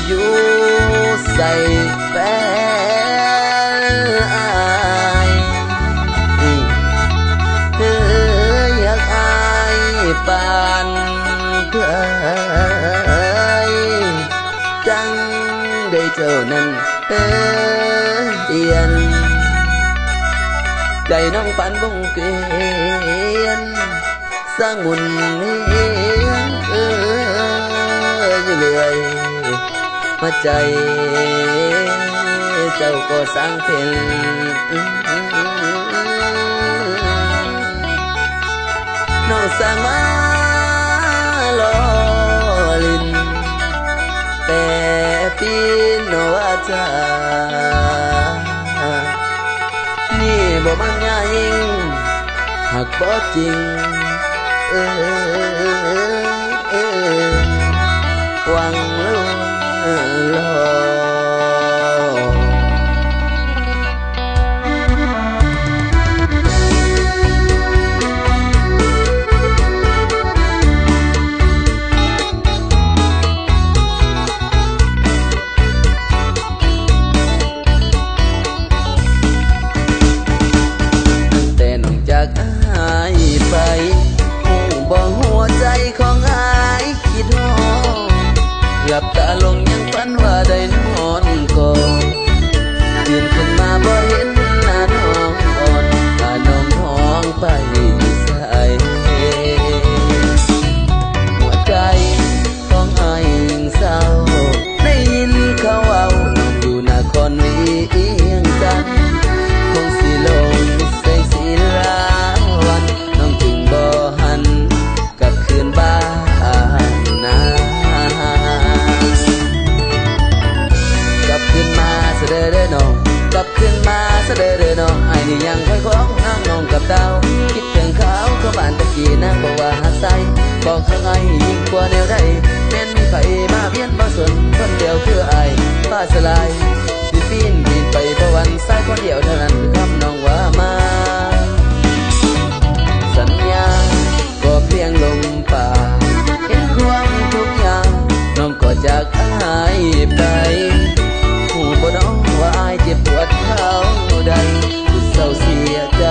อยู่ใส่แฟนอายเธออยากอายปานเคยจังได้เจ้านั้นเตียนใจน้องปันวงเกวียนสร้างมุนเฮียนอยู่เรื่อยมาใจเจ้าก็สร้างเป็นน้องสร้างมาลอลินแต่ปีนว่าจานี่บ่มันง่ายยิ่งหากบ่จริงหวังลุ่งลอไปหูบ่หัวใจของอายคิดฮอดหลับตาลงยังฝันว่าได้นอนกอดตื่นขึ้นมาบ่เห็นหน้าน้องอ่อนพาน้องท้องไปใส่หัวใจของอายยิ่งเศร้าได้ยินเขาเว้าอยู่นครเวียงจันทน์คงสิลงแสงสีลาเด้อเด้อน้องกลับขึ้นมาเสด็จน้องไอ้นี่ยังค่อยของน้องน้องกับดาวคิดถึงเขาบ้านตะกี้นางบอกว่าหักใสบอกข้างไอ้ยิ่งกว่าแนวใดแม่นมีไผมาเวียนมาสนคนเดียวคือไอ้ฟ้าสลายสิปีนบินไปเพราะวันสายคนเดียวเท่านั้นคือคำน้องว่ามาสัญญาก็เพียงลมปากเห็นความทุกอย่างน้องก็จากอายไปบ่น้องว่าอายเจ็บปวดเขาใดผู้เศร้าเสียใจ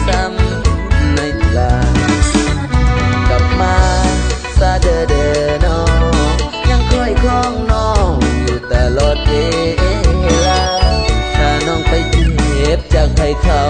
ซ้ำในลากลับมาซาเด้อเด้อน้องยังคอยของน้องอยู่ตลอดเวลาถ้าน้องไปเจ็บจากใครเขา